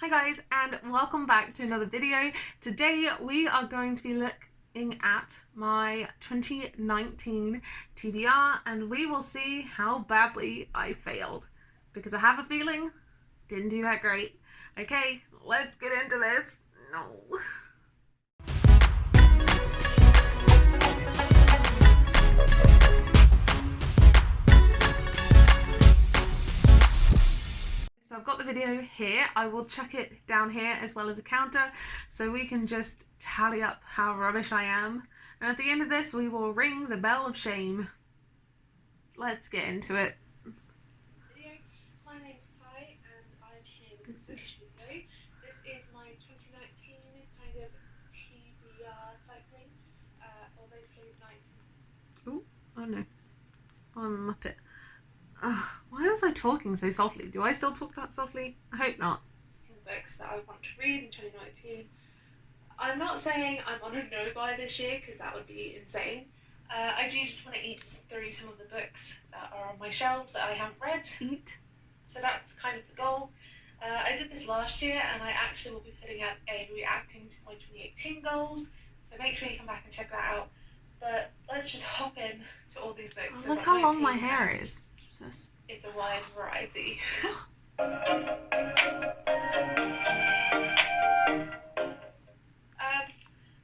Hi guys, and welcome back to another video. Today we are going to be looking at my 2019 TBR and we will see how badly I failed, because I have a feeling didn't do that great. Okay, let's get into this. No. So I've got the video here. I will chuck it down here as well as a counter so we can just tally up how rubbish I am. And at the end of this, we will ring the bell of shame. Let's get into it. My name's Kai and I'm here with this video. This is my 2019 kind of TBR type thing, or basically Oh no. I'm a Muppet. Why was I talking so softly? Do I still talk that softly? I hope not. books that I want to read in 2019. I'm not saying I'm on a no-buy this year because that would be insane. I do just want to eat through some of the books that are on my shelves that I haven't read. So that's kind of the goal. I did this last year and I actually will be putting out a reacting to my 2018 goals. So make sure you come back and check that out. But let's just hop in to all these books. Look how long my hair is. It's a wide variety.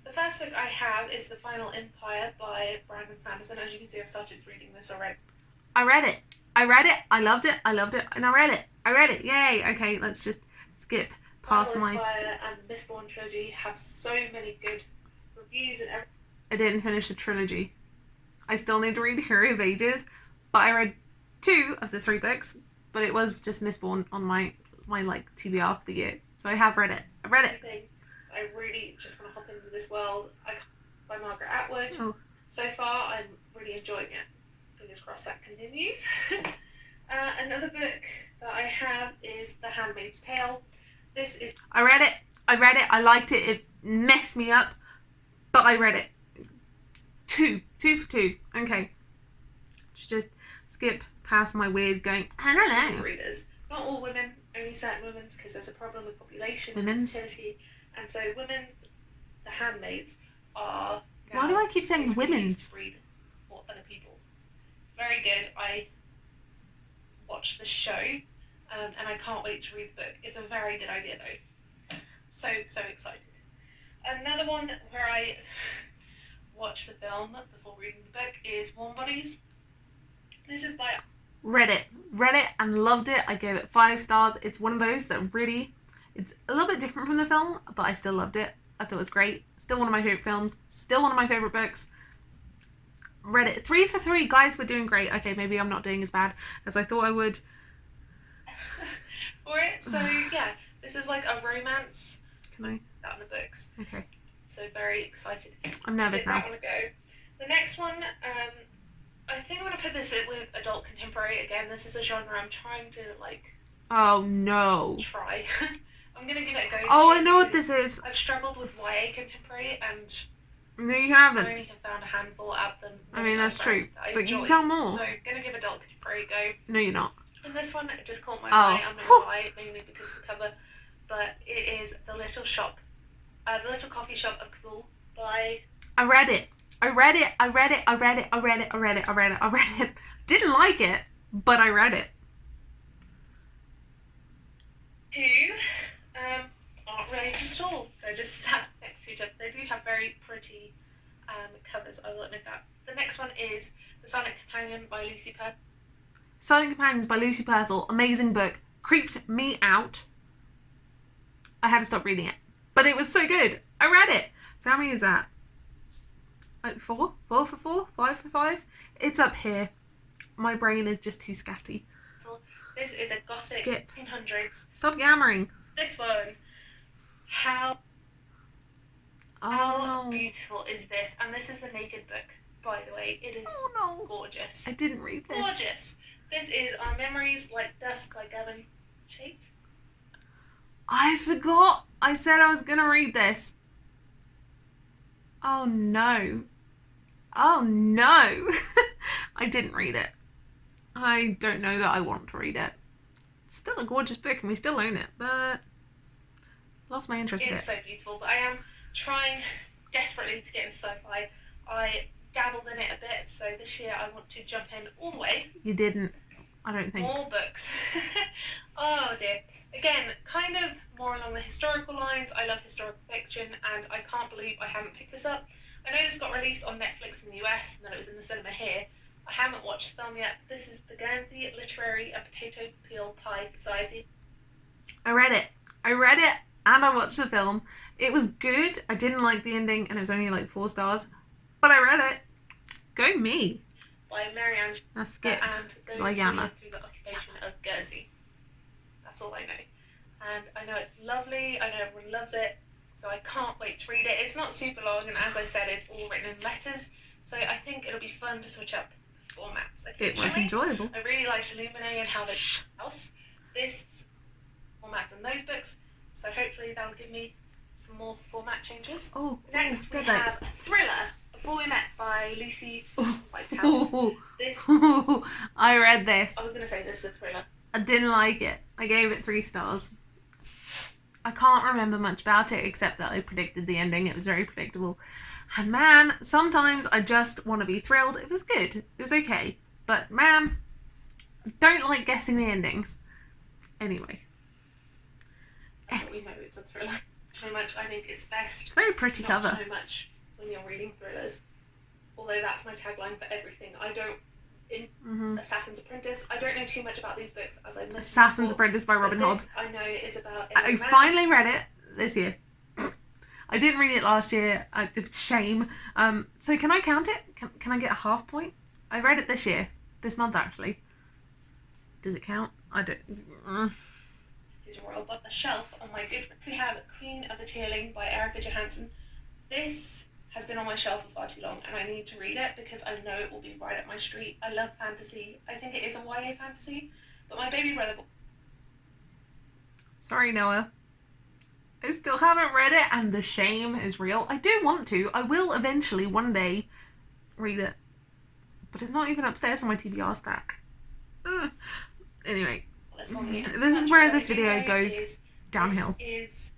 The first book I have is The Final Empire by Brandon Sanderson. As you can see, I've started reading this already. I read it. I loved it, and I read it. Yay. Okay, let's just skip past Final Empire and Mistborn trilogy have so many good reviews and everything. I didn't finish the trilogy. I still need to read Hero of Ages, but I read 2 of the 3 books, but it was just Mistborn on my like TBR for the year. So I have read it. I read it. I really just want to hop into this world. By Margaret Atwood. Oh. So far, I'm really enjoying it. Fingers crossed that continues. Another book that I have is The Handmaid's Tale. I read it. I liked it. It messed me up, but I read it. 2 for 2. Okay. Just skip past my weird going, I don't know. Readers. Not all women, only certain women's, because there's a problem with population and fertility. And so the handmaids are... Why do I keep saying women's? ...read for other people. It's very good. I watched the show, and I can't wait to read the book. It's a very good idea, though. So excited. Another one where I watched the film before reading the book is Warm Bodies. This is by... Read it and loved it. I gave it 5 stars. It's one of those that really... It's a little bit different from the film, but I still loved it. I thought it was great. Still one of my favourite films. Still one of my favourite books. Read it. 3 for 3. Guys, we're doing great. Okay, maybe I'm not doing as bad as I thought I would. For it. So, yeah. This is like a romance. Can I? Out in the books. Okay. So, very excited. I'm nervous now. I want to go. The next one, I think I'm going to put this in with adult contemporary. Again, this is a genre I'm trying to, Oh, no. try. I'm going to give it a go. Oh, I know what this is. I've struggled with YA contemporary and... No, you haven't. I only have found a handful out of them. I mean, that's true. That But you found more. So, going to give adult contemporary a go. No, you're not. And this one just caught my eye. I'm going to lie, mainly because of the cover. But it is The Little Coffee Shop of Kabul by... I read it. Didn't like it, but I read it. 2 aren't related at all. They're just sat next to each other. They do have very pretty covers, I will admit that. The next one is The Silent Companion by Lucy Purcell. Silent Companions by Lucy Purcell. Amazing book. Creeped me out. I had to stop reading it. But it was so good. I read it. So how many is that? 4? 4 for 4? 5 for 5? It's up here. My brain is just too scatty. This is a gothic 1800s. Stop yammering. This one. How beautiful is this? And this is the naked book, by the way. It is gorgeous. I didn't read this. Gorgeous. This is Our Memories Like Dusk by Gavin Chait. I forgot. I said I was going to read this. Oh no. I didn't read it. I don't know that I want to read it. It's still a gorgeous book and we still own it, but Lost my interest in It's it. so beautiful, but I am trying desperately to get into sci-fi. I dabbled in it a bit, so this year I want to jump in all the way. You didn't, I don't think. More books. Oh dear. Again, kind of more along the historical lines. I love historical fiction, and I can't believe I haven't picked this up. I know this got released on Netflix in the US, and then it was in the cinema here. I haven't watched the film yet. But this is the Guernsey Literary and Potato Peel Pie Society. I read it. And I watched the film. It was good. I didn't like the ending, and it was only like 4 stars. But I read it. Go me. By Marianne Now skip. and goes Like Yama. through the occupation of Guernsey. That's all I know. And I know it's lovely. I know everyone loves it. So I can't wait to read it. It's not super long, and as I said, it's all written in letters. So I think it'll be fun to switch up formats. It was enjoyable. I really liked Illuminae and how they house this format in those books. So hopefully that'll give me some more format changes. Oh, Next we did have a thriller, Before We Met by Lucy Whitehouse. This I read this. I was going to say this is a thriller. I didn't like it. I gave it 3 stars. I can't remember much about it except that I predicted the ending. It was very predictable. And man, sometimes I just want to be thrilled. It was good. It was okay. But man, I don't like guessing the endings. Anyway. You know it's a thriller. So much. I think it's best. Very pretty not cover. so much when you're reading thrillers. Although that's my tagline for everything. I don't. Assassin's Apprentice. I don't know too much about these books, as I mentioned. Assassin's before, Apprentice by Robin Hobb. I know is about. I finally read it this year. I didn't read it last year. Shame. So can I count it? Can I get a half point? I read it this year. This month, actually. Does it count? I don't. His Royal Shelf on my Goodreads. We have Queen of the Tearling by Erica Johansson. This has been on my shelf for far too long, and I need to read it because I know it will be right up my street. I love fantasy. I think it is a YA fantasy, but my baby brother. Sorry, Noah. I still haven't read it, and the shame is real. I do want to. I will eventually, one day, read it. But it's not even upstairs on my TBR stack. Anyway, this is where this video goes downhill. This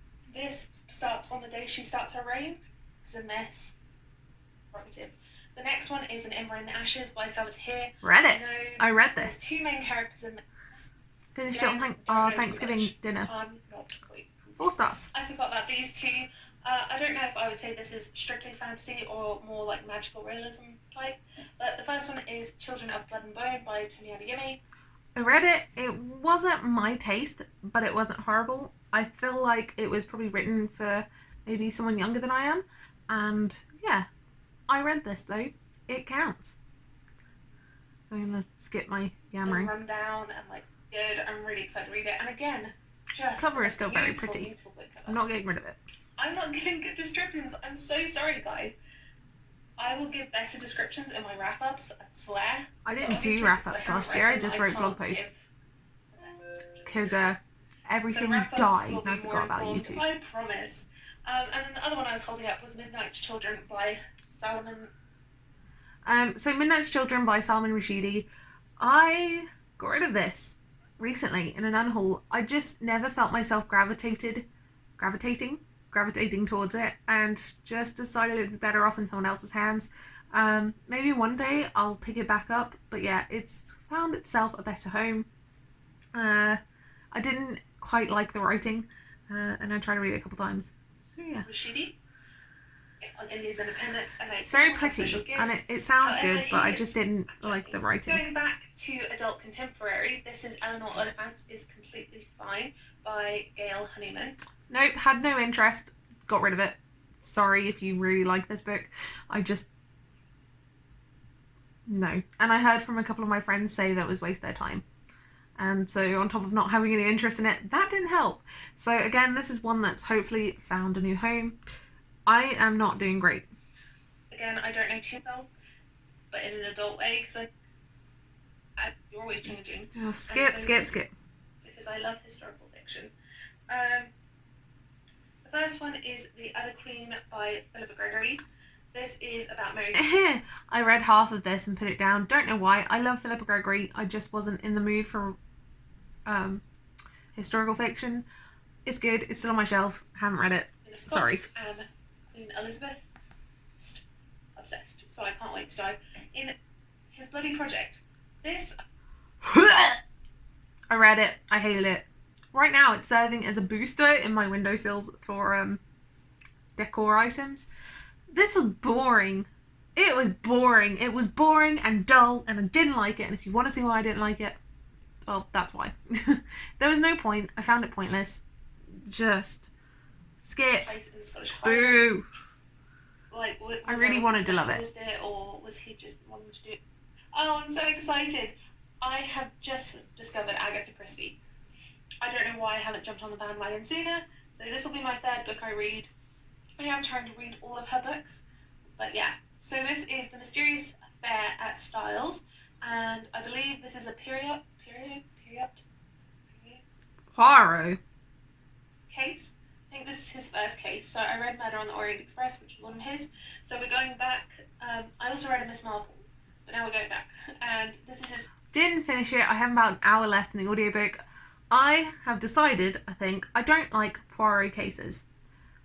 starts on the day she starts her reign. It's a mess. The next one is An Ember in the Ashes by Salvatore. Read it. I read There's this. 2 main characters in this. Finished it on our Thanksgiving dinner. 4 stars. I forgot about these 2. I don't know if I would say this is strictly fantasy or more like magical realism type. But the first one is Children of Blood and Bone by Tony Adeyemi. I read it. It wasn't my taste, but it wasn't horrible. I feel like it was probably written for maybe someone younger than I am. And yeah, I read this though. It counts. So I'm going to skip my yammering. Rundown and like good. I'm really excited to read it. And again, just cover is still very pretty. Beautiful book cover. I'm not getting rid of it. I'm not giving good descriptions. I'm so sorry, guys. I will give better descriptions in my wrap-ups, I swear. I didn't do wrap-ups last year. I just wrote blog posts. Because everything died and I forgot about YouTube. I promise. And then the other one I was holding up was Midnight's Children by Salman. So Midnight's Children by Salman Rushdie. I got rid of this recently in an unhaul. I just never felt myself gravitating towards it, and just decided it'd be better off in someone else's hands. Maybe one day I'll pick it back up, but yeah, it's found itself a better home. I didn't quite like the writing, and I tried to read it a couple times. So yeah. Rushdie on India's independence, and it's very pretty, and it sounds good, but I just didn't like the writing. Going back to adult contemporary, this is Eleanor Oliphant's Is Completely Fine by Gail Honeyman. Nope, had no interest, got rid of it. Sorry if you really like this book. No. And I heard from a couple of my friends say that it was waste their time. And so on top of not having any interest in it, that didn't help. So again, this is one that's hopefully found a new home. I am not doing great. Again, I don't know too well, but in an adult way, because you're always changing. Oh, skip. Because I love historical fiction. The first one is The Other Queen by Philippa Gregory. This is about Mary. I read half of this and put it down. Don't know why. I love Philippa Gregory. I just wasn't in the mood for historical fiction. It's good. It's still on my shelf. Haven't read it. Sorry. And Queen Elizabeth. Obsessed. So I can't wait to dive in his bloody project. This. I read it. I hated it. Right now it's serving as a booster in my windowsills for decor items. This was boring. It was boring. It was boring and dull and I didn't like it. And if you want to see why I didn't like it, well, that's why. There was no point. I found it pointless. Just skip. Boo. Like, I really wanted to love it. Or was he just wanting to do it? Oh, I'm so excited. I have just discovered Agatha Christie. I don't know why I haven't jumped on the bandwagon sooner, so this will be my third book I read. I am trying to read all of her books, but yeah. So this is The Mysterious Affair at Styles, and I believe this is a period Poirot case. I think this is his first case. So I read Murder on the Orient Express, which is one of his. So we're going back. I also read a Miss Marple, but now we're going back. And this is his... Didn't finish it. I have about an hour left in the audiobook. I have decided, I think, I don't like Poirot cases.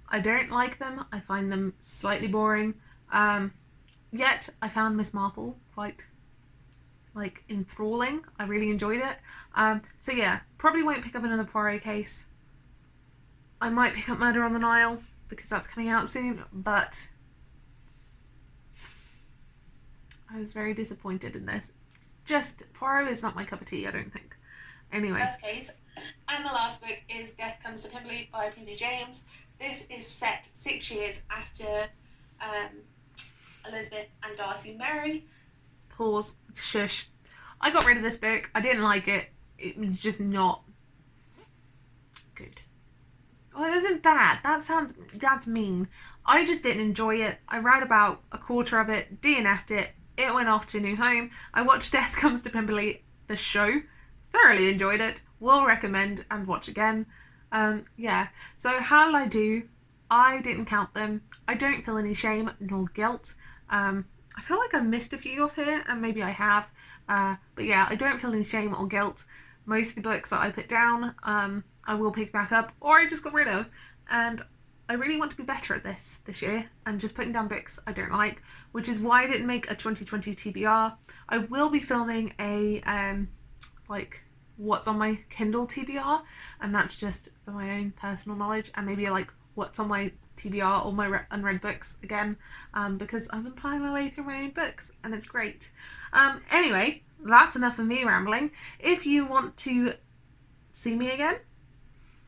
I don't like them. I find them slightly boring. Yet I found Miss Marple quite, like, enthralling. I really enjoyed it. So yeah, probably won't pick up another Poirot case. I might pick up Murder on the Nile because that's coming out soon, but I was very disappointed in this. Just, Poirot is not my cup of tea, I don't think. Anyway. First case. And the last book is Death Comes to Pemberley by P.D. James. This is set 6 years after Elizabeth and Darcy marry. Pause. Shush. I got rid of this book. I didn't like it. It was just not good. Well, it isn't bad. That's mean. I just didn't enjoy it. I read about a quarter of it, DNF'd it. It went off to a new home. I watched Death Comes to Pemberley, the show. Thoroughly enjoyed it. Will recommend and watch again. Yeah. So how did I do? I didn't count them. I don't feel any shame nor guilt. I feel like I missed a few off here, and maybe I have. But yeah, I don't feel any shame or guilt. Most of the books that I put down, I will pick back up, or I just got rid of. And I really want to be better at this year, and just putting down books I don't like, which is why I didn't make a 2020 TBR. I will be filming a, like, what's on my Kindle TBR, and that's just for my own personal knowledge, and maybe like what's on my TBR or my unread books again, because I'm applying my way through my own books and it's great. Anyway, that's enough of me rambling. If you want to see me again,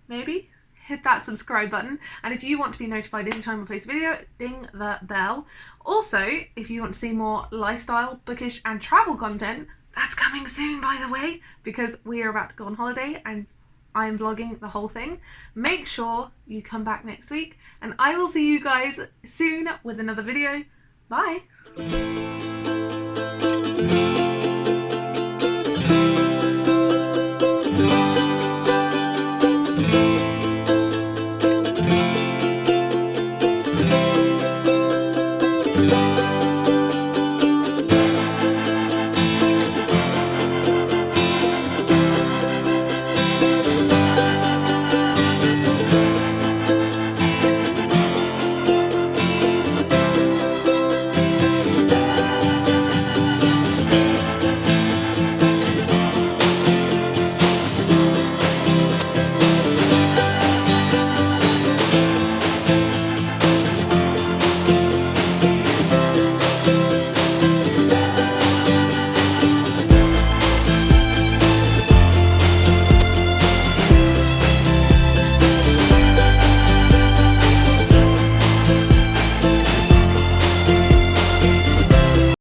maybe hit that subscribe button, and if you want to be notified anytime I post a video, ding the bell. Also, if you want to see more lifestyle, bookish and travel content, that's coming soon, by the way, because we are about to go on holiday and I'm vlogging the whole thing. Make sure you come back next week and I will see you guys soon with another video. Bye!